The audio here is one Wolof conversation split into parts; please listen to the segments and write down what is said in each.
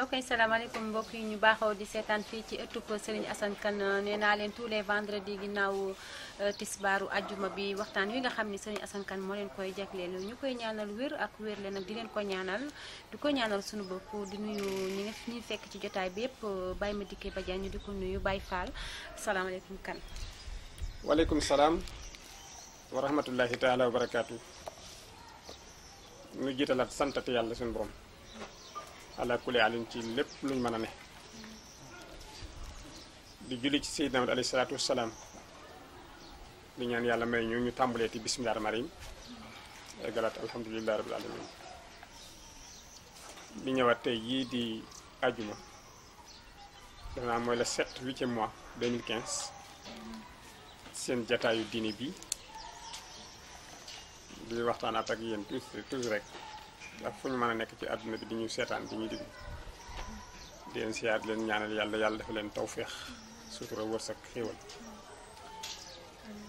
ok salaamaaleykum mbokk yi ñu baaxoo di seetaan fii ci ëttub Serigne Assane Kane nee naa leen tous les vendredis ginnaaw tisbaaru ajjuma bi waxtaan wi nga xam ni Serigne Assane Kane moo leen koy jagleel ñu koy ñaanal wér ak wér leen ak di leen ko ñaanal di ko ñaanal suñu bopp di nuyu ñi nga ñuy fekk ci jotaay bi yëpp Baye Madické Badiane ñu di ko nuyu Baye Fall salaamaaleykum Kane. waaleykum salaam wa rahmatullahi taala wa barakaatu. ñu jiitalaat santati yàlla suñu borom. ala kulli alin ci lépp luñ mën a ne di julli ci Seydina Muhammad alayhi salaatu wassalaam di ñaan yàlla may ñu tàmbaleeti bismillah rahmaan rahim galaat alhamdulillahi rabbil alamin di ñëwaat tey yii di ajuma dafa naa mooy le 7 8e mois 2015 seen jataayu diine bi di waxtaanaat ak yéen toujours rek ak fu ñu mën a nekk ci àdduna bi di ñu seetaan di ñuy digg di leen siyaar di leen ñaanal yàlla dafa leen tawféex sutura wërsëg xéewal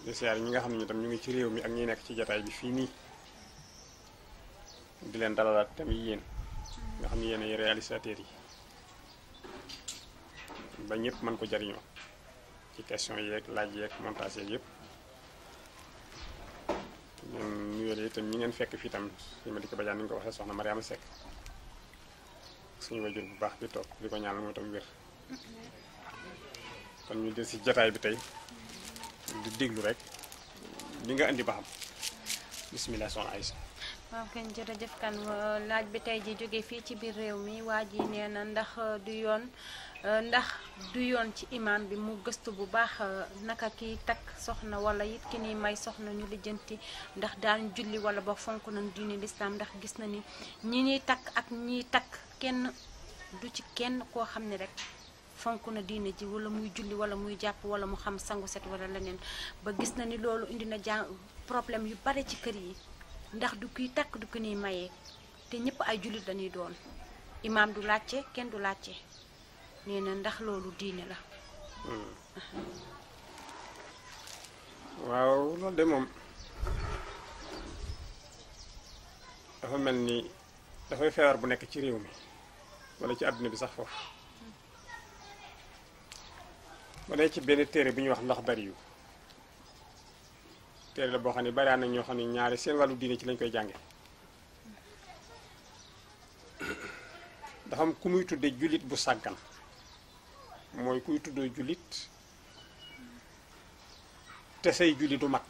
di siyaar ñi nga xam ne ñu tam ñu ngi ci réew mi ak ñi nekk ci jataay bi fii nii di leen dalalaat tamit yéen nga xam ne yéen ay réalisateurs yi ba ñëpp mën ko jariñoo ci question yeeg laaj yeeg montage yeeg yëpp ñun nuyoo itam ñi ngeen fekk fii tam suñu Madické Badiane ni ñu ko waxee soxna Mariama Seck suñu wajur bu baax bi toog di ko ñaanal moo tam wér kon ñu del si jotaay bi tey di déglu rek li nga indi ba xam bismillah soxna Aïssa. waaw kenn jërëjëf Kane laaj bi tey ji jóge fii ci biir réew mi waa ji nee na ndax du yoon ci imam bi mu gëstu bu baax naka kiy takk soxna wala it ki ni may soxna ñu lijjanti ndax daan julli wala ba fonk nañ diine lislaam ndax gis na ni ñi ñuy takk ak ñiy takk kenn du ci kenn koo xam ne rek fonk na diine ji wala muy julli wala muy jàpp wala mu xam sangu set wala leneen ba gis na ni loolu indi na problème yu bare ci kër yi ndax du kiy takk du ki niy mayee te ñëpp ay jullit dañuy doon imaam du laajte kenn du laajte nee na ndax loolu diine la. waaw loolu de moom dafa mel ni dafay feebar bu nekk ci réew mi wala ci àdduna bi sax foofu ba ne ci benn téere bi ñuy wax Laxdari yu téere la boo xam ne bari na ñoo xam ne ñaari seen wàllu diine ci lañ koy jànge dafa am ku muy tudde jullit bu sàggan mooy kuy tuddoo jullit te say julli du mat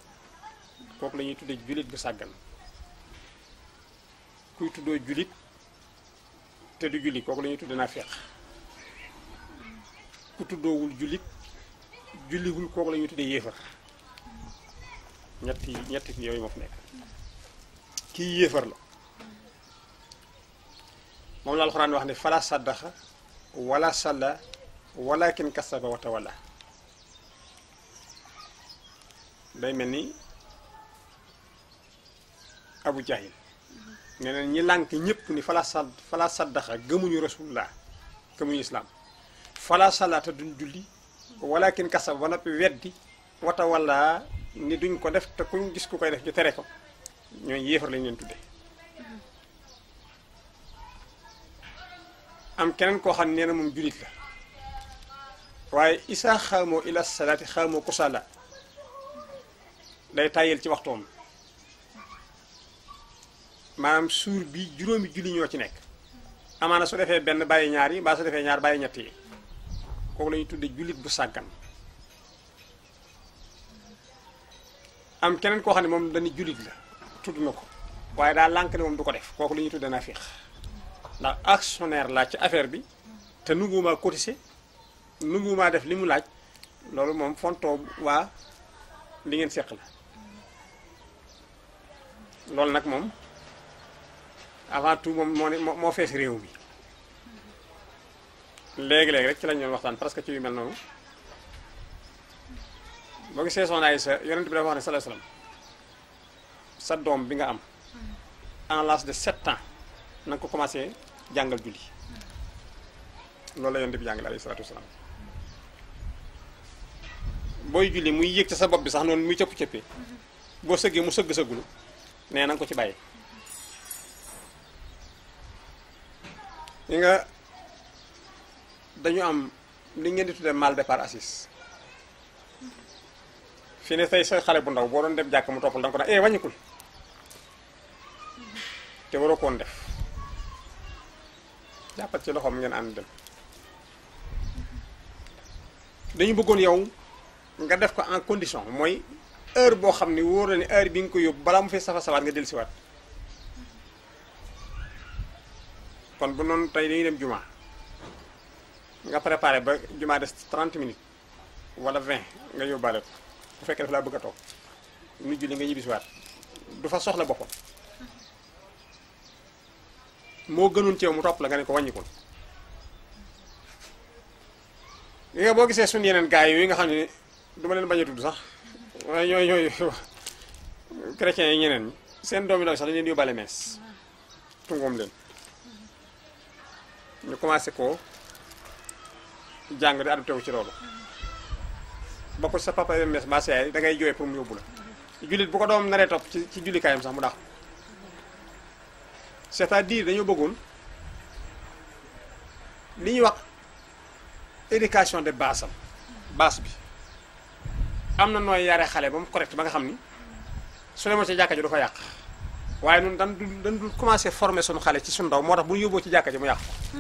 kooku la ñuy tuddee jullit bu sàggan kuy tuddoo jullit te du julli kooku la ñuy tuddee naafeq ku tuddoowul jullit julliwul kooku la ñuy tuddee yéefar ñetti yooyu moo fi nekk kii yéefar la moom la alxuraan wax ne fala saddaxa wala salla walakin kasaba wa tawalla day mel ni abu jahil nee na ñi lànk ñépp ni fala saddaxa gëmuñu rasulullah gëmuñu islaam fala salaata duñ julli walakin kasaba ba noppi weddi wa tawalla ni duñ ko def te kuñ gis ku koy def ñu tere ko ñooy yéefar lañu leen tudde am keneen koo xam ne nee na moom jullit la waaye isaa xaamoo ila salaati xaamoo kusala day tàyyel ci waxtoom maanaam suur bi juróomi julli ñoo ci nekk amaana su defee benn bàyyi ñaar yi mbaa su defee ñaar bàyyi ñett yi kooku la ñuy tudde jullit bu sàggan am keneen koo xam ne moom dañuy jullit la tudd na ko waaye daa lànk ne moom du ko def kooku la ñuy tudde naafiq ndax actionnaire laa ci affaire bi te nungumaa cotiser nungumaa def li mu laaj loolu moom fontoo waa li ngeen seq la loolu nag moom avant tout moom moo fees réew mi léegi-léegi rek ci lañ doon waxtaan presque ci yu mel noonu boo gisee soxna Aysa yonent bi dafa wax ne sallallahu alayhi wasallam sa doom bi nga am en l'âge de 7 ans na nga ko commencé jàngal julli loolu la yonent bi jàngal alayhi salaatu wasalaam booy julli muy yëg ci sa bopp bi sax noonu muy cëpp-cëppee boo sëggee mu sëgg-sëggulu nee na nga ko ci bàyyi li nga dañu am li ngeen di tuddee mal départ assis fii ne tey sa xale bu ndaw boo doon dem jàkk mu toppal da nga ko naan wàññikul te waroo koon def jàppal ci loxoom ngeen ànd dem dañu bëggoon yow nga def ko en condition mooy heure boo xam ne wóor na ni heure bi nga ko yóbbu balaa mu fee safa sawaat nga dellusiwaat kon bu noonu tey dañuy dem juma nga préparé ba juma des 30 minutes wala 20 nga yóbbaale ko bu fekkee daf laa bëgg a toog nu julli nga ñibbisiwaat du fa soxla boppam moo gënoon ci yow mu topp la nga ne ko wàññikul li nga boo gisee suñu yeneen gars yi nga xam ne du ma leen bañ a tudd sax waaye ñooy chrétiens yi ñeneen ñi seen doom yi doon sax dañu leen yóbbaale mees tungoom leen ñu commencé ko jàng di adopté wu ci loolu ba ko sa papa yoon mees mbaa sa yaay da ngay jooy pour mu yóbbu la jullit bu ko doom naree topp ci jullikaayam sax mu daax c'est-à-dire dañoo bëggoon li ñuy wax éducation de base am base bi am na nooy yare xale ba mu correct ba nga xam ni su demoon ci jàkka ji du ko yàq waaye ñun dañ dul commencé former sunu xale ci sunu ndaw moo tax bu ñu yóbboo ci jàkka ji mu yàq ko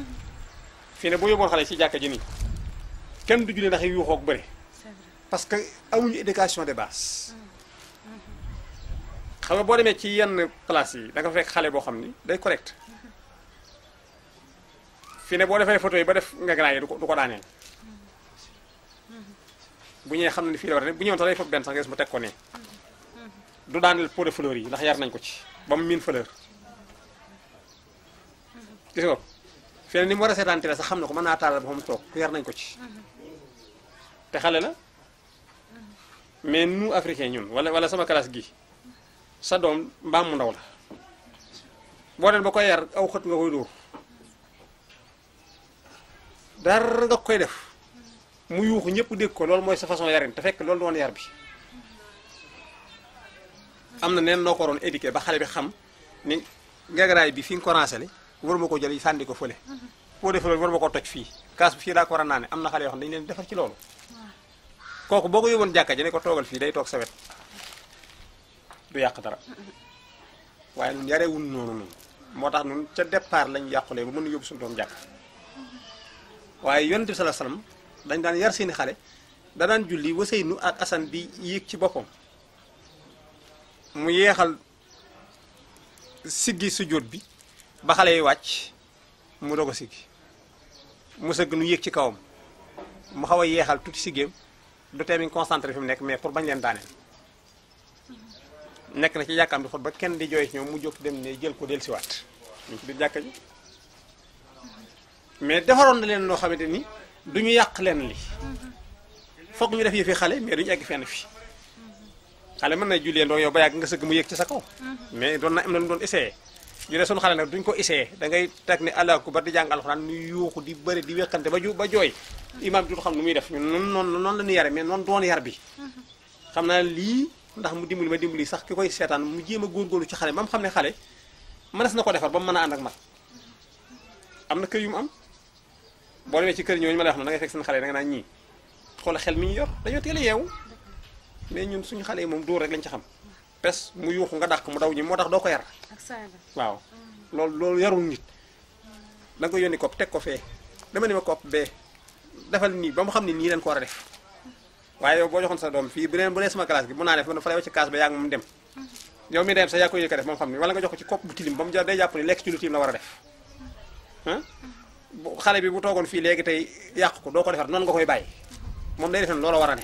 fii ne bu yóbboon xale ci jàkka ji nii kenn du julli ndax yuuxoog bëri parce que amuñu éducation de base xam nga boo demee ci yenn place yi da nga fekk xale boo xam ni day correct fii ne boo defee photo yi ba def nga grand yi du ko daaneel bu ñëwee xam ne fii la war a ne bu ñëwoon sax day foog benn sax nga gis mu teg ko ne du daaneel pot de fleur yi ndax yar nañ ko ci ba mu miin fleur gis nga fii ne ni mu war a seetaante la sax xam na ko mën naa taalal ba xam toog yar nañ ko ci te xale la mais nous africains ñun wala sama classe gi sa doom mbaam mu ndaw la boo dem ba koy yar aw xët nga koy dóor dara nga koy def mu yuuxu ñëpp dégg ko loolu mooy sa façon yarin te fekk loolu doon yar bi am na neen noo ko waroon éduqué ba xale bi xam ni ngegaraay bi fi nga ko rancé war ma ko jël sànni ko fële boo defee loolu war ma ko toj fii kaas bi fii daa ko war a naane am na xale yoo xam ne dañu leen defar ci loolu kooku boo ko yóbboon jàkka ji ne ko toogal fii day toog sa wet du yàq dara waaye ñun yarewul noonu noonu moo tax ñun ca départ lañ yàqulee ba mën a yóbbu suñu doom jàkk waaye yonent bi sallallahu alayhi wasallam dañ daan yar seeni xale da daan julli Waseynu ak Asan di yéeg ci boppam mu yeexal siggi sujjóot bi ba xale yi wàcc mu doog a siggi mu sëgg nu yéeg ci kawam mu xaw a yeexal tuuti siggeem du tee mi ngi concentré fi mu nekk mais pour bañ leen daaneel nekk na ci jàkkaam di xot ba kenn di jooy ci ñoom mu jóg dem ne jël ko dellusiwaat ñu ci biir jàkka ji mais defaroon na leen loo xamante ni du ñu yàq leen li foog ñu def yëfi xale mais duñu egg fenn fi xale mën na jullee ndoo yow ba yàgg nga sëgg mu yéeg ci sa kaw mais doon na am na lu doon essayé ñu ne sunu xale nag duñ ko essayé da ngay teg ne Allahu akbar di jàng alxuraan ñu yuuxu di bëri di wekkante ba jooy imaam bi du xam nu muy def ñun noonu la ñu yare mais noonu doon yar bi xam naa lii ndax mu dimbali ma dimbali sax ki koy seetaan mu jéem a góorgóorlu ci xale ba mu xam ne xale mënees na ko defar ba mu mën a ànd ak mag am na kër yu mu am boo demee ci kër ñooñu ma lay wax na da ngay fekk seen xale da nga naan ñii xoolal xel mi ñu yor dañoo teel a yeewu mais ñun suñu xale yi moom dóor rek lañ ci xam pes mu yuuxu nga dàq mu daw ñi moo tax doo ko yar waaw loolu yarul nit da nga ko yónni kopp teg ko fee dama ne ma kopp bee defal nii ba mu xam ne nii leen ko war a def waaye yow boo joxoon sa doom fii bu nee sama classe gi mun naa def fa lay wacc kaas ba yaa ngi moom dem yow mi dem sax yaa koy yëkka def moom xam ne wala nga jox ko ci kopp bu tilim ba mu day jàpp ni lekk ci lu tilim la war a def xale bi bu toogoon fii léegi tey yàq ko doo ko defar noonu nga koy bàyyi moom day defen loola war a ne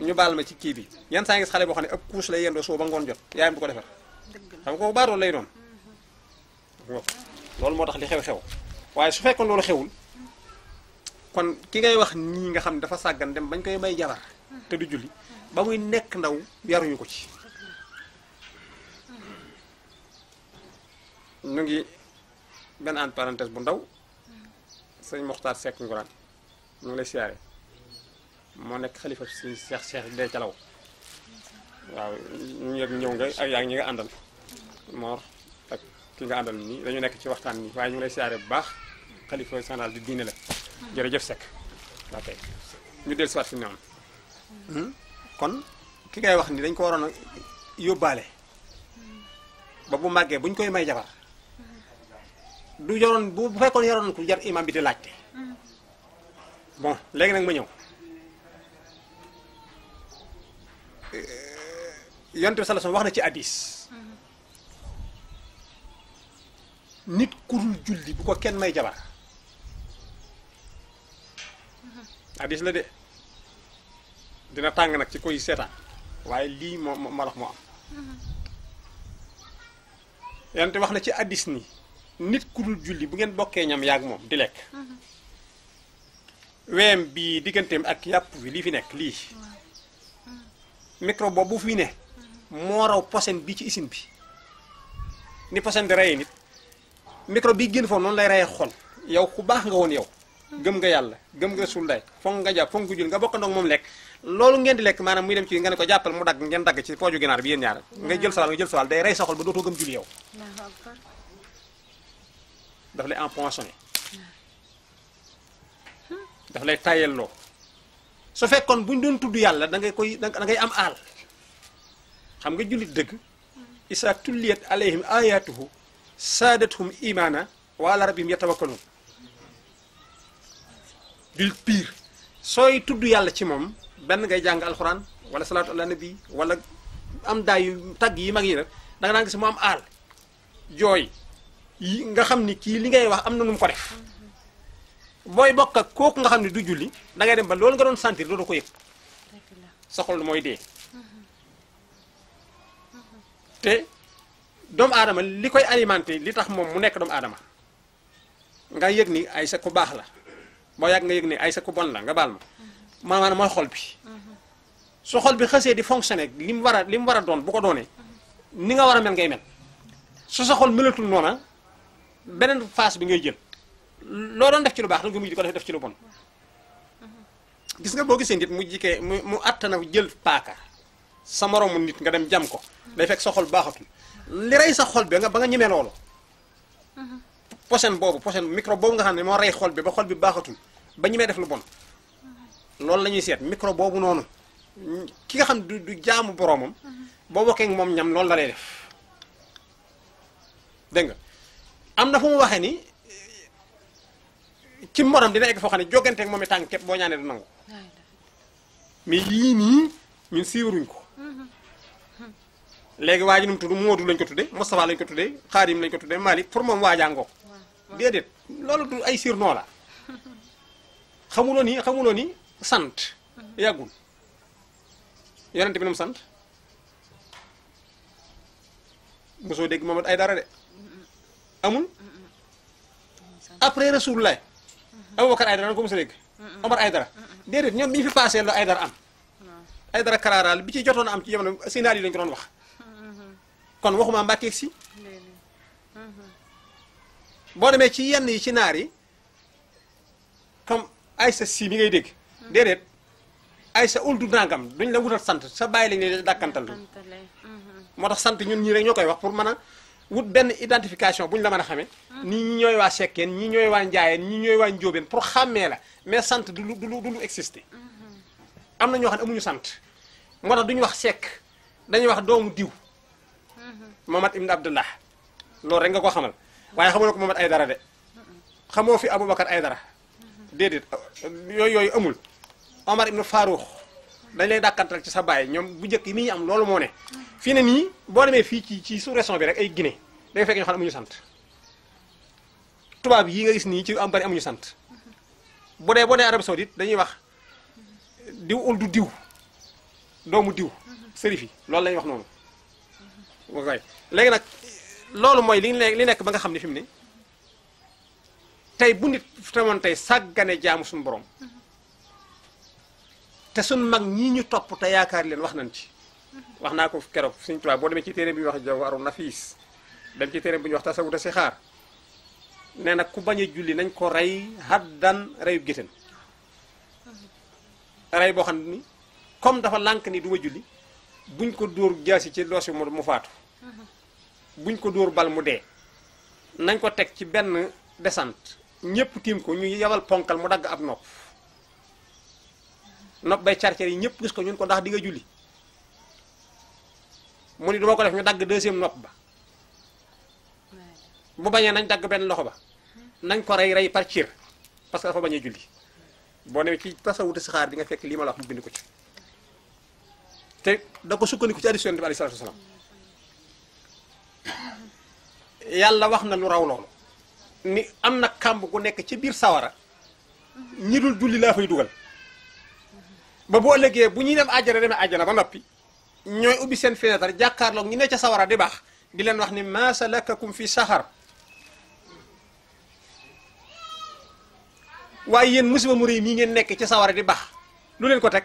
ñu baal ma ci kii bi yan saa ngi xale boo xam ne ëpp couche lay yendoo soo ba ngoon jot yaayam du ko defar xam nga ko baadool lay doon loolu moo tax li xew-xew waaye su fekkoon loolu xewul kon ki ngay wax nii nga xam ne dafa sàggan dem bañ koy may jabar te du julli ba muy nekk ndaw yaruñu ko ci ñu ngi benn entre parenthèse bu ndaw sëñ Moxtaar Seck Nguraan ñu ngi lay siyaare moo nekk xalifa suñu Cheikh dee calaw waaw ñu yëg ñëw nga ak yaa ngi ñi nga àndal Mor ak ki nga àndal nii dañu nekk ci waxtaan nii waaye ñu ngi lay siyaare bu baax xalifa général di diine la jërëjëf Seck ok ñu del siwaat fi mu ne am kon ki ngay wax ni dañ ko waroon a yóbbaale ba bu màggee buñ koy may jabar du yoroon bu fekkoon yoroon ku jar imam bi di laajte bon léegi nag ma ñëw yonent bi sallallahu alayhi wasallam wax na ci hadis nit ku dul julli bu ko kenn may jabar hadis la de dina tàng nag ci koy seetaan waaye lii moo wax moo am yonent wax na ci hadis ni nit ku dul julli bu ngeen bokkee ñam yaag moom di lekk weem bii digganteem ak yàpp bi lii fi nekk lii micro boobu bu fi ne moo raw posen bi ci usine bi ni posen di reye nit micro bi génn foofu noonu lay reye xol yow ku baax nga woon yow gëm nga yàlla gëm nga sul day foog nga jàpp foog nga jul nga bokk ndoog moom lekk loolu ngeen di lekk maanaam muy dem ci nga ne ko jàppal mu dagg ngeen dagg ci pooju ginaar bi yéen ñaar nga jël sawal nga jël sawal day rey sa xol ba dootoo gëm julli yow daf lay empoisonné daf lay tayelloo su fekkoon bu ñu doon tudd yàlla da ngay am aal xam nga jullit dëgg isa tulliyat alayhim ayatuhu saadathum imana wa ala rabbihim yatawakkalun jullit pire sooy tudd yàlla ci moom benn ngay jàng alxuraan wala salaatu ala nabi wala am daay yu tagg yi mag yi rek da nga daan gis mu am aal jooy yi nga xam ni kii li ngay wax am na nu mu ko def booy bokk ak kooku nga xam ne du julli da ngay dem ba loolu nga doon sentir dootoo ko yëg sa xol mooy dee te doomu aadama li koy alimenté li tax moom mu nekk doomu aadama nga yëg ni ay sa ku baax la boo yàgg nga yëg ni ay sa ku bon la nga baal ma maanaam mooy xol bi su xol bi xësee di fonctionner li mu war a doon bu ko doonee ni nga war a mel ngay mel su sa xol melatul noona beneen phase bi ngay jël loo doon def ci lu baax da nga mujj di ko def ci lu bon gis nga boo gisee nit mu jikkee mu attana jël paaka sa moroomu nit nga dem jam ko day fekk sa xol baaxatul li rey sa xol bi ba nga ñemee loolu posen microbe boobu nga xam ne moo rey xol bi ba xol bi baaxatul ba ñemee def lu bon loolu la ñuy seet microbe boobu noonu ki nga xam du jaamu boroomam boo bokkee ak moom ñam loolu la lay def dégg nga am na fu mu waxee ni ci morom dina egg foo xam ne jogganteeg moom i tànk képp boo ñaanee du nangu mais yii nii ñun siiwaruñ ko léegi waa ji nu mu tudd Moodu lañ ko tudde Moustapha lañ ko tudde Xaadim lañ ko tudde Malick pour moom waajaa ngoog déedéet loolu du ay sirnoo la xamuloo ni sant yàggul yonent bi nu mu sant mosoo dégg Mohamed Aydara de amul après Rasulullah Aboubacar Aydara na ko mos a dégg Omar Aydara déedéet ñoom bi ñu fi passé la Aydara am Aydara Karaaral bi ci jotoon a am ci jamono sénaal yi lañu ko doon wax kon waxuma Mbàkke si boo demee ci yenn yi ci naar yi comme Aysa si mi ngay dégg déedéet Aysa uldu nangam duñ la wutal sant sa bàyyi lañ lay dàkkantal moo tax sant ñun ñii rek ñoo koy wax pour mën a wut benn identification bu ñu la mën a xamee nii ñi ñooy waa Sekkeen ñii ñooy waa Njaayeen ñii ñooy waa Njóobeen pour xàmmee la mais sant du lu existé am na ñoo xam ne amuñu sant moo tax duñu wax Sekk dañuy wax doomu diw Mamad Ibn Abdullah loolu rek nga ko xamal waaye xamoo ko Mamad Aydara de xamoo fi Aboubacar Aydara déedéet yooyu amul Omar Ibn Farouk dañ lay dàkkantal ci sa baay ñoom bu njëkk yi mi ñu am loolu moo ne fii ne nii boo demee fii ci sous-région bi rek ay Guinée day fekk ñoo xam ne amuñu sant tubaab yi nga gis nii ci am bari amuñu sant boo dee Arabie Saoudite dañuy wax diw ul du diw doomu diw sërif yi loolu lañuy wax noonu ok léegi nag loolu mooy li nekk ba nga xam ne fi mu ne tey bu nit temoon tey sàggane jaamu suñu borom te suñ mag ñii ñu topp te yaakaar leen wax nañ ci wax naa ko keroog suñu tubaab boo demee ci téere bi ñuy wax Jawharu Nafiis dem ci téere bi ñuy wax Tasawudu Sixaar nee na ku bañ a julli nañ ko rey haddan reyu géttan rey boo xam ne ni comme dafa lànk ni du ma julli buñ ko dóor jaasi ci loos bi mu faatu buñ ko dóor bal mu dee nañ ko teg ci benn descente ñëpp tiim ko ñu yabal ponkal mu dagg ab nopp bay carcar yi ñëpp gis ko ñun ko ndax di nga julli mu ni duma ko def ñu dagg deuxième nopp ba bu bañee nañ dagg benn loxo ba nañ ko rey par cir parce que dafa bañee julli boo demee ci tasawuti saxaar di nga fekk lii ma la wax mu bind ko ci te da ko sukkandiku ci hadiis Yonent bi alayhi salaatu wasalaam yàlla wax na lu raw loolu ni am na kàmb gu nekk ci biir sawara ñi dul julli laa fay dugal ba bu ëllëgee bu ñuy dem àjjana demee àjjana ba noppi ñooy ubbi seen fenêtre jàkkaarloog ñi ne ca sawara di baax di leen wax ni maa salakakum fi saxar waaye yéen musiba mu rëy mii ngeen nekk ci sawara di baax lu leen ko teg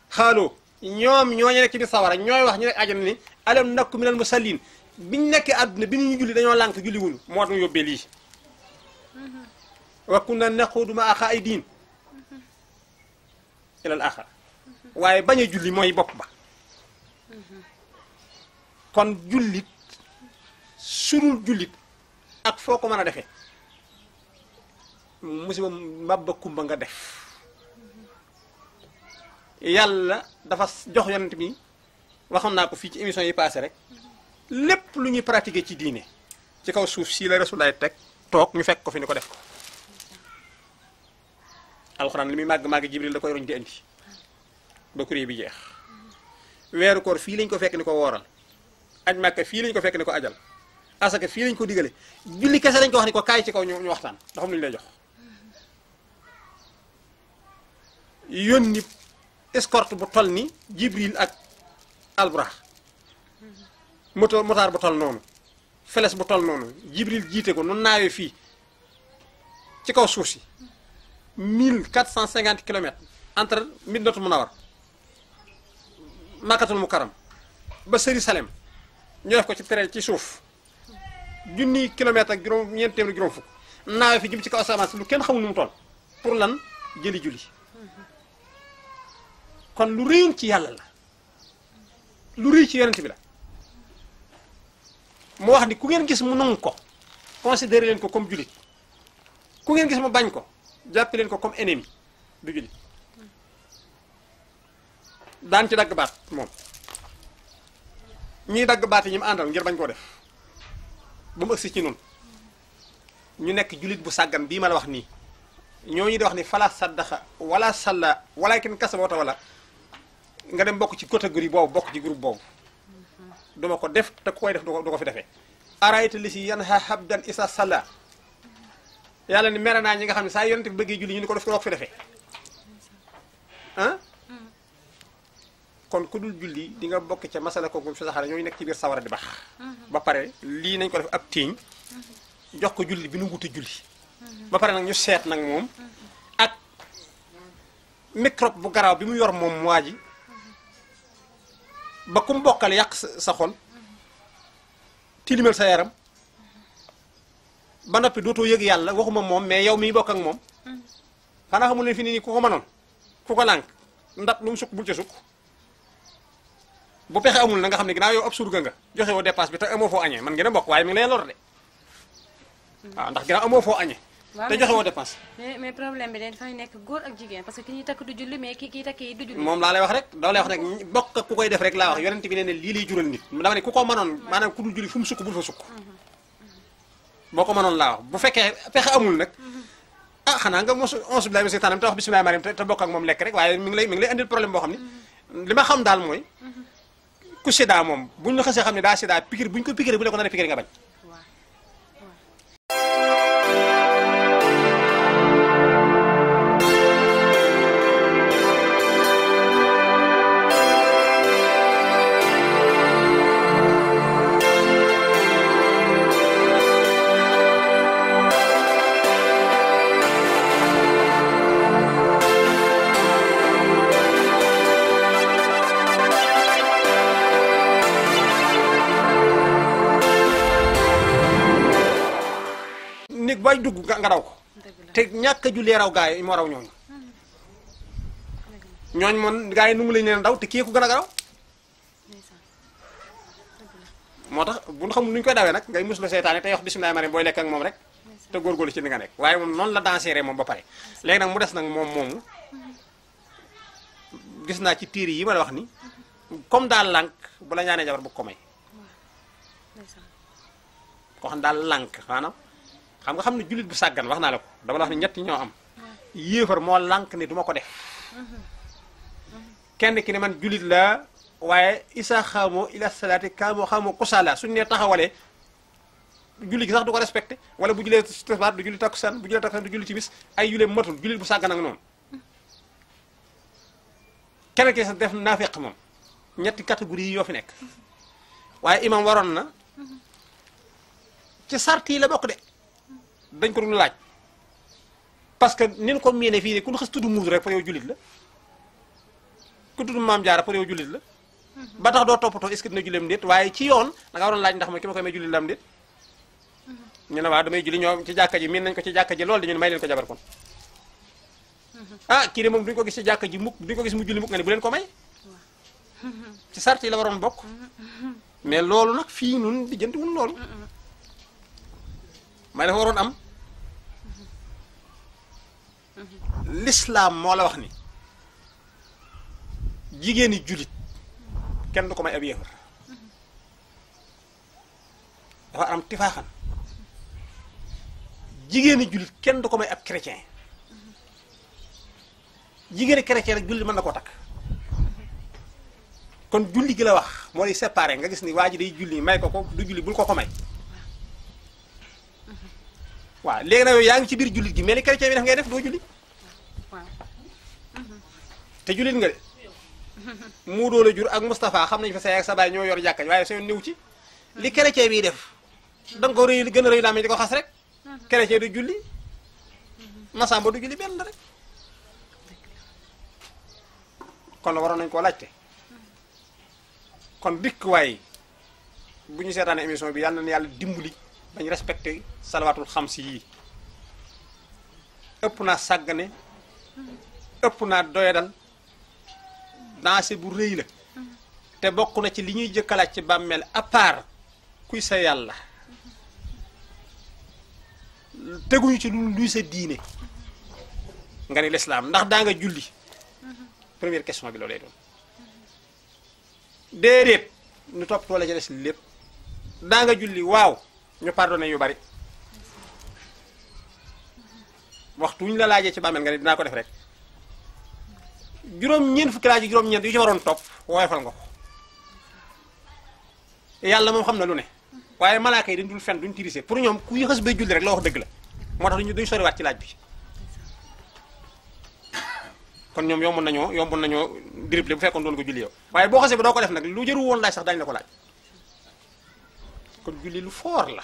xaaloo ñoom ñooñu nekk ci biir sawara ñooy wax ñu nekk àjjana ni alam nakku minal musallin biñ nekkee àdduna bi ñu julli dañoo lànk julli wuñu moo tax ñu yóbbee lii wa kunna naquudu ma'a xaa'idiin ilal aaxira waaye bañ a julli mooy bopp ba kon jullit surul jullit ak foo ko mën a defee musiba mabba kumba nga def yàlla dafa jox yonent bi waxoon naa ko fii ci émission yi passé rek lépp lu ñuy pratiquer ci diine ci kaw suuf sii la Rasulaay teg toog ñu fekk ko fi ni ko def ko alxuraan li muy màgg Jibril da koy roñ di indi ba kuréel bi jeex weeru koor fii lañ ko fekk ni ko wooral aj Màkka fii lañ ko fekk ni ko ajal asaka fii lañ ko digale julli kese lañ ko wax ni ko kaay ci kaw ñu waxtaan dafa am lu ñu lay jox yónni escorte bu tol ni Jibril ak Alburax motaar bu tol noonu feles bu tol noonu Jibril jiite ko nu naawee fii ci kaw suuf si 1450 kilomètres entre Madinatul Munawwara Makkatul Mukarram ba Jérusalem ñu def ko ci tere ci suuf junni kilomètres ak juróom ñeent téeméer juróom fukk naawee fi jëm ci kaw asamaan si lu kenn xamul nu mu toll pour lan jëli julli kon lu réyoon ci yàlla la lu réy ci yonent bi la mu wax ni ku ngeen gis mu nangu ko considéré leen ko comme jullit ku ngeen gis mu bañ ko jàppe leen ko comme ennemi du jullit daan ci dagg baat moom ñiy dagg baat yi ñu mu àndal ngir bañ koo def ba mu ëgsi ci noonu ñu nekk jullit bu sàggan bii ma la wax nii ñooñu di wax ni fala saddaxa wala salla walakin kasaba wata wala nga dem bokk ci catégorie boobu bokk ci groupe boobu duma ko def te ku koy def du ko fi defee arayta li si yanha habdan isa salla yàlla ni mere naa ñi nga xam ne saa yonent bi bëggee julli ñu ni ko def ko fi defee ah kon ku dul julli di nga bokk ca masala kooku fi saxara ñooñu nekk ci biir sawara di bax ba pare lii nañ ko def ab tiiñ jox ko julli bi nu nguute julli ba pare nag ñu seet nag moom ak microbe bu garaaw bi mu yor moom waa ji ba ku mu bokkal yàq sa xol tilimal sa yaram ba noppi dootoo yëg yàlla waxuma moom mais yow miy bokk ak moom xanaa xamul ne fi ni nii ku ko mënoon ku ko lànk ndab lu mu sukk bul ca sukk bu pexe amul na nga xam ne ginnaaw yow ab surga nga joxe woo dépasse bi te amoo foo añee man ngeen a bokk waaye mi ngi lay lor de waaw ndax ginnaaw amoo foo añee te joxe woo dépense mais problème bi de dafay nekk góor ak jigéen parce que ki ñuy takk du julli mais kii takk yi du julli moom laa lay wax rek dama lay wax rek bokk ak ku koy def rek laa wax yonent bi nee ne lii lay jural nit dama ne ku ko mënoon maanaam ku dul julli fu mu sukk bul fa sukk boo ko mënoon laa wax bu fekkee pexe amul nag ah xanaa nga mos onze billahi mina seytaane te wax bismillahi marim te bokk ak moom lekk rek waaye mi ngi lay andil problème boo xam ne li ma xam daal mooy ku sida moom buñ la xasee xam ne daa sida pikir buñ ko pikiré bu le ko nar a pikiré nga bañ bay dugg nga daw ko te ñàkk a jullee raw gaa yi moo raw ñooñu moom gaa yi nu mu lañ leen daw te kii ko gën a garaw moo tax bu ñu xamul nu ñu koy dawee nag ngay muslu seytaane tey wax bismillah marim booy lekk ak moom rek te góorgóorlu ci li nga nekk waaye moom noonu la danseere moom ba pare léegi nag mu des nag moom moomu gis naa ci tiir yi ma la wax ni comme daal lànk bu la ñaanee jabar bu ko may koo xam daal lànk maanaam xam ne jullit bu sàggan wax naa la ko dama la wax ne ñett ñoo am yéefar moo lànk ne du ma ko def kenn ki ne man jullit la waaye isa xamoo ila salaati kaamoo xamoo kusala suñu nee taxawalee julli gi sax du ko respecté wala bu julee tisbaar du julli takkusaan bu julee takkusaan du julli timis ay yulee matul jullit bu sàggan ak noonu kenn ki sax def naafeq moom ñetti catégorie yi yoo fi nekk waaye imam waroon na ci sart yi la bokk de dañ ko dul laaj parce que nin ko miine fii ne ku ñu xas tudd muus rek pour yow jullit la ku tudd maam jaara pour yow jullit la ba tax doo toppatoo est-ce que dina julleem déet waaye ci yoon da nga waroon laaj ndax ma ki ma koy may jullit la am déet ñu ne waaw damay julli ñoo ci jàkka ji miin nañ ko ci jàkka ji loolu dañu ne may leen ko jabar kon ah kii de moom duñu ko gis ci jàkka ji mukk duñu ko gis mu julli mukk nga ne bu leen ko may ci sart yi la waroon bokk mais loolu nag fii nun di jënti wun loolu may dafa waroon am l'islam moo la wax ni jigéeni jullit kenn du ko may ab yéefar dafa am tifaaxan jigéeni jullit kenn du ko may ab chrétien jigéeni chrétien rek jullit mën na koo takk kon julli gi la wax moo lay séparé nga gis ni waa ji day julli may ko ko du julli bul ko may waaw léegi nag yow yaa ngi ci biir jullit gi mais ni chrétien bi def ngay def doo julli te jullit nga de muudoo la jur ak Moustapha xam nañu fa say ak sa baay ñoo yor jàkkañ waaye soo néew ci li chrétien bi def da nga ko rëy gën a rëy laa di ko xas rek chrétien du julli masamba du julli benn la rek kon la waroon nañu koo laajte kon dikk waaye bu ñu seetaane émission bi yàlla na yàlla dimbali bañ respecté salawaatul xamsi yii ëpp naa sàggane ëpp naa doyadal danse bu rëy la te bokk na ci li ñuy jëkkalaat ci bàmmeel à part kuy sa yàlla teguñu ci luy sa diine nga ni l'islam ndax daa nga julli première question bi loolu lay doon déedéet ñu topp toole ci des lépp daa nga julli waaw ñu pardonné yu bari waxtu ñu la laajee ci bàmmeel nga ni dinaa ko def rek juróom-ñeent fukki laaj yi juróom-ñeent yu ci waroon topp woyofal nga ko yàlla moom xam na lu ne waaye malaaka yi dañ dul fen duñ tirise pour ñoom ku xës bay julli rek la wax dëgg la moo tax duñ soriwaat ci laaj bi kon ñoom yomb nañoo dribble bu fekkoon doon ko julli yow waaye boo xasee ba doo ko def nag lu jëru woon laaj sax dañ la ko laaj kon julli lu foor la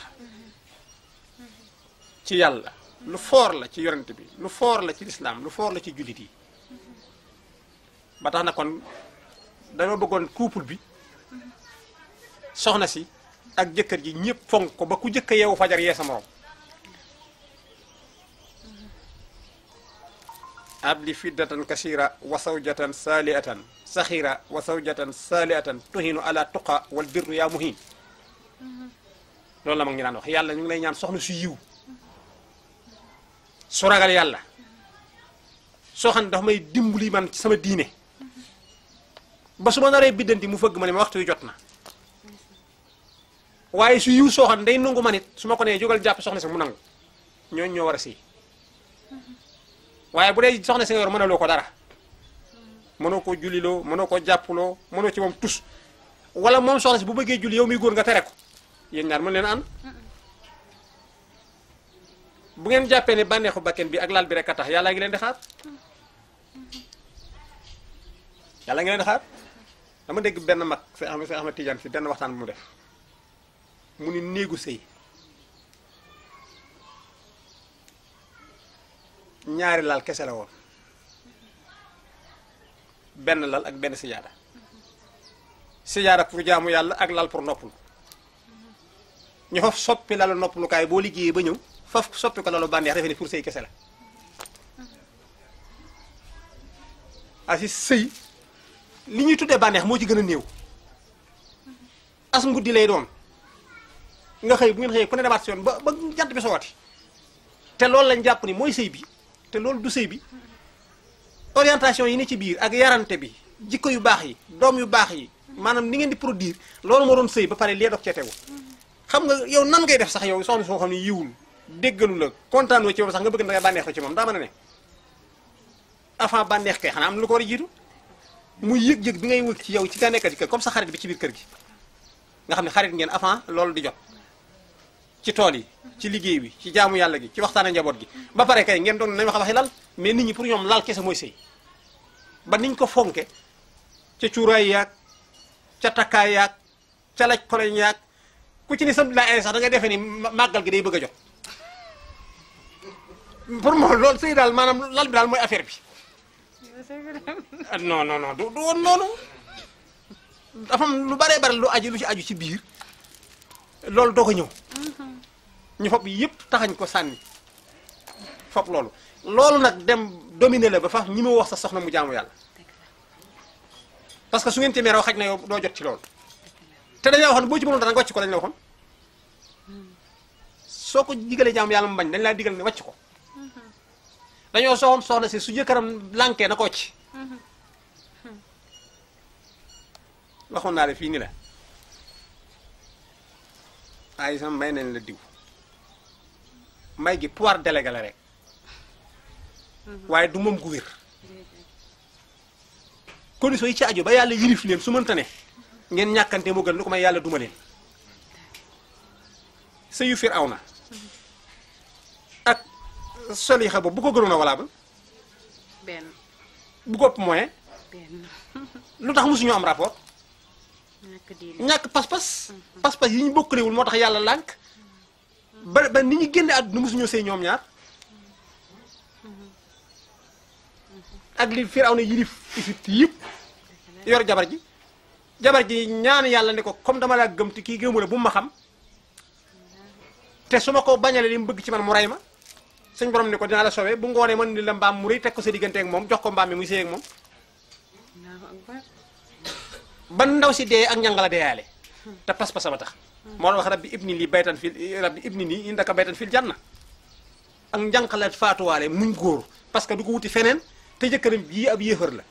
ci yàlla lu foor la ci yorante bi lu foor la ci lislaam lu foor la ci jullit yi ba tax na kon dañoo bëggoon couple bi soxna si ak jëkkër ji ñëpp fonk ko ba ku jëkk yeewu fajar yee sa morom abli fiddatan kasira wa sawjatan saaliatan saxira wa sawjatan saaliatan tuhinu ala tuqa wal birru yaa muhin loolu la mag ñu daan wax yàlla ñu ngi lay ñaan soxna su yiw su ragal yàlla soo xam ne dafa may dimbali man ci sama diine ba su ma naree biddanti mu fëgg ma ne ma waxtu wi jot na waaye su yiw soo xam ne day nangu ma nit su ma ko nee jógal jàpp soxna si mu nangu ñooñu ñoo war a sëy waaye bu dee soxna si nga yor mënaloo ko dara mënoo koo julliloo mënoo koo jàppuloo mënoo ci moom tus wala moom soxna si bu bëggee julli yow miy góor nga tere ko yéen ñaar mën leen ànd bu ngeen jàppee ne bànneexu bakken bi ak laal bi rek a tax yàlla ngi leen di xaar yàlla ngi leen di xaar dama dégg benn mag Seex Ahmad Tijaan si benn waxtaan bu mu def mu ni néegu sëy ñaari lal kese la woon benn lal ak benn sijaada pour jaamu yàlla ak lal pour noppalu ñu faf soppi lalu noppalukaay boo liggéeyee ba ñëw faf soppi ko lalu bànneex defe ne pour sëy kese la asi sëy li ñuy tuddee bànneex moo ci gën a néew as nguddi lay doon nga xëy bu ngeen xëyee ku ne demaat si yoon ba jant bi soowati te loolu lañ jàpp ni mooy sëy bi te loolu du sëy bi. orientation yi ne ci biir ak yarante bi jikko yu baax yi doom yu baax yi maanaam ni ngeen di produire loolu moo doon sëy ba pare lee dog cee tegu xam nga yow nan ngay def sax yow soxna soo xam ne yiwul déggalu la kontaanoo ci yow sax nga bëgg na nga bànneexoo ci moom daa mën a ne avant bànneex kay xanaa am lu ko war a jiitu muy yëg-yëg bi ngay wëg ci yow ci nga nekkati kër comme sa xarit bi ci biir kër gi nga xam ne xarit ngeen avant loolu di jot ci tool yi ci liggéey bi ci jaamu yàlla gi ci waxtaana njaboot gi ba pare kay ngeen doon nañ wax waxi lal mais nit ñi pour ñoom lal kese mooy sëy ba niñ ko fonke ca cuuraay yaag ca takkaay yaag ca laj koleñ yaag ku ci ni sam la ay sax da nga defee ni màggal gi day bëgg a jot pour moom loolu sëy daal maanaam lal bi daal mooy affaire bi non non non du woon noonu dafa am lu baree bare lu aju lu ci aju ci biir loolu doo ko ñëw ñu fopp yëpp taxañ ko sànni fopp loolu nag dem dominer la ba fa ñi ma wax sa soxna mu jaamu yàlla parce que su ngeen téeméeroo xaj na yow doo jot ci loolu te dañoo waxoon boo ci mënoon dara nga wàcc ko lañ la waxoon soo ko digalee jaamu yàlla mu bañ dañ laa digal ne wàcc ko dañoo soxna si su jëkkëram lànkee na ko wàcc waxoon naa la fii ni la ay sam may nañ la diw may gi pouvoir délégué la rek waaye du moom gu wér conditions yi ci aju ba yàlla yilif leen su mënta ne ngeen ñàkkante moo gën lu ko may yàlla duma leen sëyu Firawna ak Solixa boobu bu ko gënoon a valable benn bu ko ëpp moyen lu tax mosuñu am rapport ñàkk pas-pas pas-pas yi ñu bokkalewul moo tax yàlla lànk ba ni ñu génne àdduna mosuñoo sëy ñoom ñaar ak li Firawna yilif Égypte yëpp yor jabar ji ñaan yàlla ne ko comme dama laa gëm te kii gëmu la bu ma xam te su ma ko bañalee li mu bëgg ci man mu rey ma suñ borom ne ko dinaa la sowe bu ngoonee mën ni la mbaam mu rëy teg ko sa diggante ak moom jox ko mbaam mi muy sëy ak moom ban ndaw si dee ak njàngala deeyaale te pas-pas ba tax moo wax rabbi ibni li baytan fil rabbi ibni nii indaka baytan fil janna ak njànqala faatuwaale muñ góor parce que du ko wuti feneen te jëkkëram bii ab yéefar la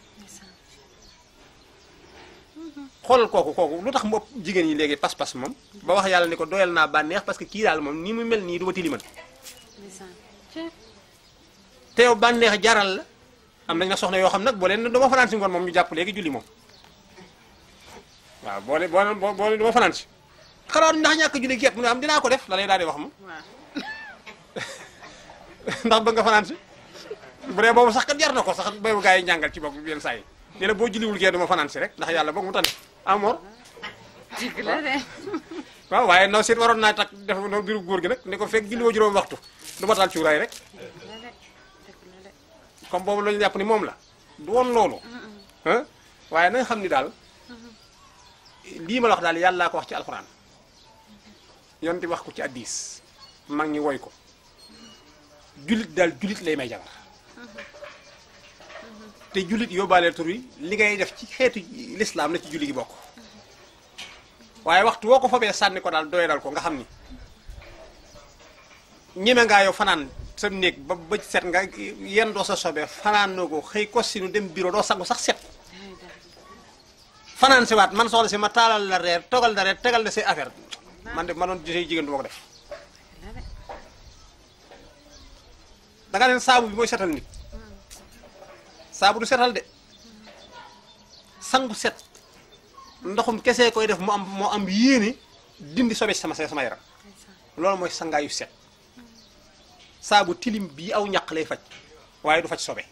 xoolal kooku lu tax mu ëpp jigéen ñi léegi pas-pas moom ba wax yàlla ni ko doyal naa bànneex parce que kii daal moom ni mu mel nii du ma tiliman te yow bànneex jaral la am nañ na soxna yoo xam nag boo leen dama fanaan si ngoon moom ñu jàpp léegi julli moom waaw boo leen dama fanaan si xalaat ndax ñàkk julli geet mu ne am dinaa ko def la lay daal di wax moom ndax bëgg nga fanaan si bu dee boobu sax kat jar na ko sax boobu gaa yi njàngal ci bopp yenn saa yi ne la boo julliwul gee duma fanaan si rek ndax yàlla boog mu tane amoor dëgg la de waaw waaye ndaw seet waroon naa tak def no biru góor gi nag ne ko fekk julliwoo juróom waxtu du ma taal cuuraay rek comme boobu lañu jàpp ni moom la du woon loolu waaye na nga xam ni daal lii ma la wax daal yàllaa ko wax ci alxuraan yonent wax ko ci hadiis mag ñi woy ko jullit daal jullit lay may jabar te jullit yóbbaaleel tur yi li ngay def ci xeetu lislaam na ci julli gi bokk waaye waxtu woo ko fobee sànni ko daal doye dal ko nga xam ni ñeme ngaa yow fanaan sa néeg ba bëj set nga yen doo sa sobee fanaan noo ko xëy kostinu dem bureau doo sangu sax set fanaan si waat man soxla si ma taalal la reer togal la reer tegal la say affaire man de ma doon gisee jigéen du ma ko def danga leen saabu bi mooy setal nit saabu du setal de sangu set ndoxum kese koy def moo am yéene dindi sobe sama yaram loolu mooy sangaayu set saabu tilim bii aw ñaq lay faj waaye du faj sobe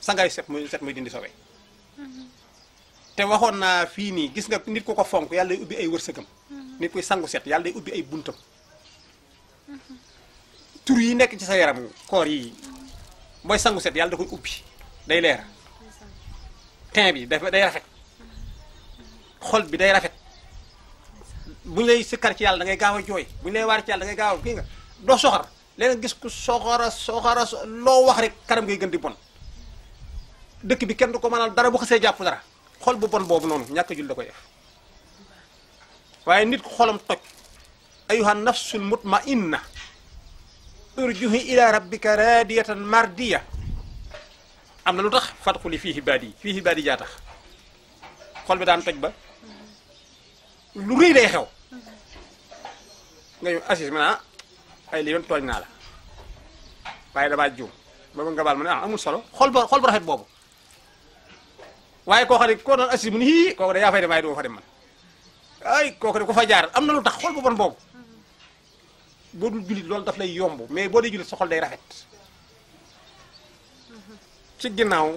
sangaayu set mooy dindi sobe te waxoon naa fii nii gis nga nit ku ko fonk yàlla day ubbi ay wërsëgam nit koy sangu set yàlla day ubbi ay buntam tur yi nekk ci sa yaram koor yi booy sangu set yàlla da koy ubbi day leer teint bi day rafet xol bi day rafet bu ñu lay sikkar ci yàlla da ngay gaaw a jooy bu ñu lay waar ci yàlla da ngay gaaw a kii nga doo soxar léeg gis ku soxara loo wax rek kanam ngay gën di bon dëkk bi kenn du ko mënal dara bu xasee jàpp dara xol bu bon boobu noonu ñàkk jul da koy def waaye nit ku xolam toj ayuha nafsul mutmainna urjuhi ila rabbika radiyatan mardiya am na lu tax fadxuli fii hibaadi jaa tax xol bi daan toj ba lu rëy day xew nga ñu assis ma ne ay li yoon tooñ naa la waaye damaa juum ba nga baal ma ne amul solo xol bu rafet boobu waaye koo xam ne koo doon assis mu ni hii kooku de yaa fay dem waaye du ma fa dem man ay kooku de ku fa jaar am na lu tax xol bu bon boobu boo dul jullit loolu daf lay yomb mais boo dee jullit sa xol day rafet ci ginnaaw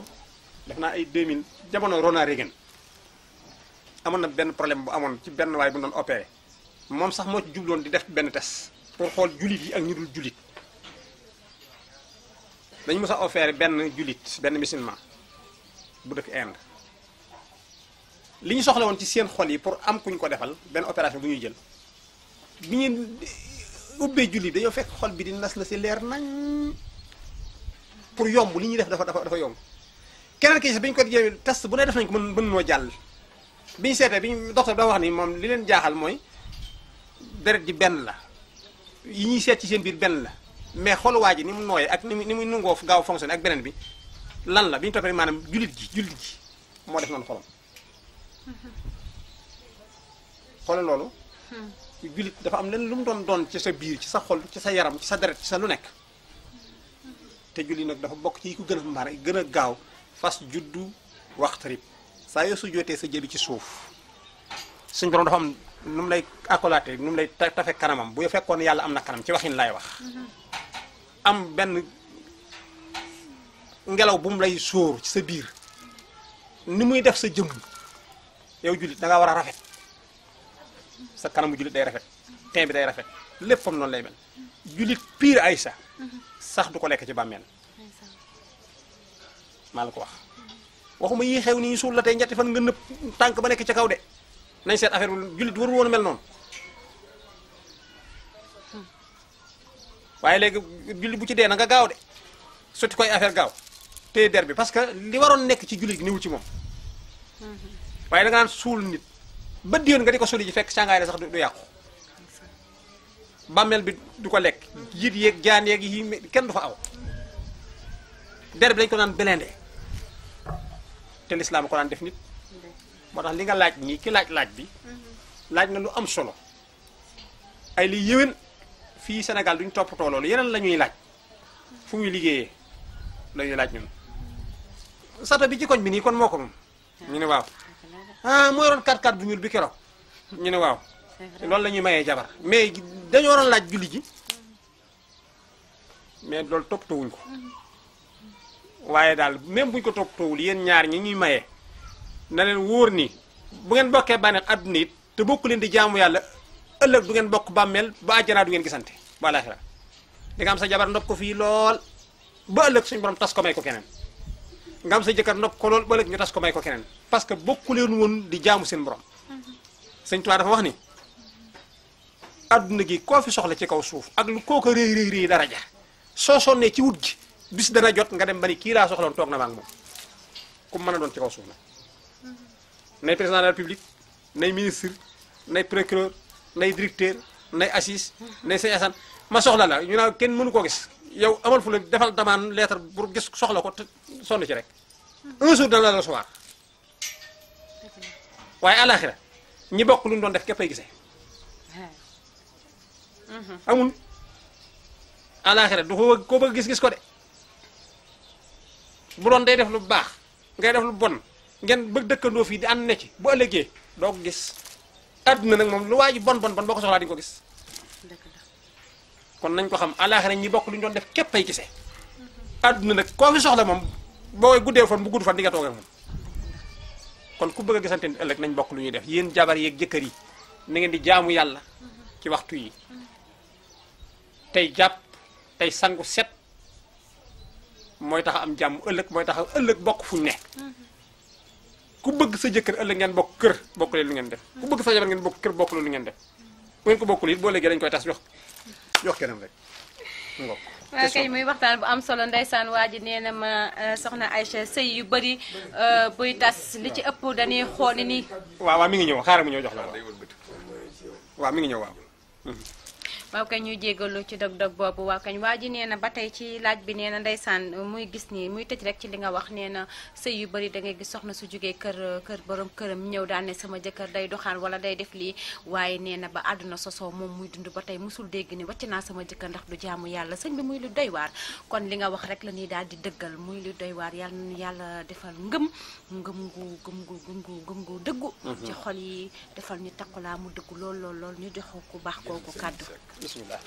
def naa ay 2000 jamono Ronald Reagan amoon na benn problème bu amoon ci benn waay bu doon opéré moom sax moo ci jubloon di def benn test pour xool jullit yi ak ñu dul jullit dañu mës a opéré benn jullit benn musulman bu dëkk Inde li ñu soxla woon ci seen xol yi pour am kuñ ko defal benn opération bu ñuy jël bi ñu ubbee jullit dañoo fekk xol bi di nas na si leer nañ pour yomb li ñuy def dafa yomb keneen ki bi ñu ko jéem test bu ne def nañ ko mën noo jàll bi ñu seetee bi ñu docteur dafa wax ni moom li leen jaaxal mooy deret ji benn la yi ñuy seet ci seen biir benn la mais xoluwaa ji ni mu nooyee ak ni muy nungoo gaaw fonctionné ak beneen bi lan la bi ñu toppee maanaam jullit ji moo def noonu xolam xoolal loolu jullit dafa am leen lu mu doon ci sa biir ci sa xol ci sa yaram ci sa deret ci sa lu nekk te julli nag dafa bokk ci yi ko gën a mbar gën a gaaw fas juddu waxtarib saa yoo su jotee sa jëbi ci suuf suñ borom dafa am nu mu lay accolate nu mu lay tafe kanamam bu fekkoon yàlla am na kanam ci waxin laay wax am benn ngelaw bu mu lay sóor ci sa biir ni muy def sa jëmm yow jullit da ngaa war a rafet sa kanamu jullit day rafet teen bi day rafet lépp fam noonu lay mel jullit pire ay sax du ko lekk ci bàmmeel maa la ko wax waxuma yii xew ni ñu suul la tey ñetti fan nga nëpp tànk ba nekk ci kaw de nañ seet affaire bu jullit waru woon a mel noonu waaye léegi jullit bu ci dee na nga gaaw de sotti koy affaire gaaw téye der bi parce que li waroon nekk ci jullit gi niwul ci moom waaye da nga naan suul nit ba diyoon nga di ko soli ji fekk càngaay la sax du yàqu bàmmeel bi du ko lekk jiit yeeg jaan yeeg yi kenn du fa aw der bi dañ ko naan belende te lislaam ko daan def nit moo tax li nga laaj nii ki laaj bi laaj na lu am solo ay li yéwén fii Sénégal duñ toppatoo loolu yeneen la ñuy laaj fu muy liggéeyee la ñuy laaj ñun sato bi ci koñ bi nii kon moo ko moom ñu ne waaw moo yoroon 4x4 bu ñuul bi keroog ñu ne waaw loolu la ñuy mayee jabar mais dañoo waroon laaj julli ji mais loolu toppatoowuñ ko waaye daal même buñ ko toppatoowul yéen ñaar ñi ñuy mayee na leen wóor ni bu ngeen bokkee bànneex àdduna it te bokku leen di jaamu yàlla ëllëg du ngeen bokk bàmmeel ba àjjanaa du ngeen gisante ba àllaaxira di nga am sa jabar ndopp ko fii lool ba ëllëg suñu borom tas ko may ko keneen nga am sa jëkkër ndopp ko lool ba ëllëg ñu tas ko may ko keneen parce que bokku leen woon di jaamu seen borom sëñ Tuubaa dafa wax ni adduna gi koo fi soxla ci kaw suuf ak lu kooka réy daraja soo sonnee ci wut gi bis dana jot nga dem ba ni kii laa soxloon toog na ma ak moom ku mën a doon ci kaw suuf nag nay président de la République nay ministre nay procureur nay directeur nay assise nay sëñ Assane ma soxla la ñu naan kenn mënu koo gis yow amal fu la defal demande lettre pour gis soxla ko te sonn ci rek un jour dana la recevoir waaye àlaxira ñi bokk lu ñu doon def képp ay gisee amul àlaxira du ko bëgg gis-gis ko de bu doon day def lu baax ngay def lu bon ngeen bëgg dëkkandoo fii di ànd ne ci bu ëllëgee doo ko gis àdduna nag moom lu waa ji bon boo ko soxlaa di nga ko gis kon nañ ko xam àlaxira ñi bokk lu ñu doon def képp ay gisee àdduna nag koo fi soxla moom boo guddee fan bu gudd fan di nga toog ak moom kon ku bëgg a gisante ni ëllëg nañ bokk lu ñuy def yéen jabar yeeg jëkkër yi na ngeen di jaamu yàlla ci waxtu yi tey jàpp tey sangu set mooy tax am jàmm ëllëg mooy tax ëllëg bokk fu ñu ne ku bëgg sa jëkkër ëllëg ngeen bokk kër bokk leen lu ngeen def ku bëgg sa jabar ngeen bokk kër bokk leen lu ngeen def bu ngeen ko bokkul it boo léegi dañ koy tas jox keneen rek ngok waaw kay muy waxtaan bu am solo ndeysaan waa ji nee na ma soxna Aïcha sëy yu bëri buy tas li ci ëpp dañuy xool ni waaw mi ngi ñëw xaaral mu ñëw jox la waaw mi ngi ñëw waaw waaw kañ ñuy jégalu ci dog-dog boobu waaw kañ waa ji nee na ba tey ci laaj bi nee na ndeysaan muy gis ni muy tëj rek ci li nga wax nee na sëy yu bëri da ngay gis soxna su jógee kër borom këram ñëw daal ne sama jëkkër day doxaan wala day def lii waaye nee na ba àdduna sosoo moom muy dund ba tey musul dégg ni wàcc naa sama jëkkër ndax du jaamu yàlla sëñ bi muy lu doy waar kon li nga wax rek la ñuy daal di dëggal muy lu doy waar yàlla na yàlla defal ngëm gu dëggu ci xol yi defal ñu takkulaa mu dëggu lool ñu jox ku baax kooku kàddu bismillah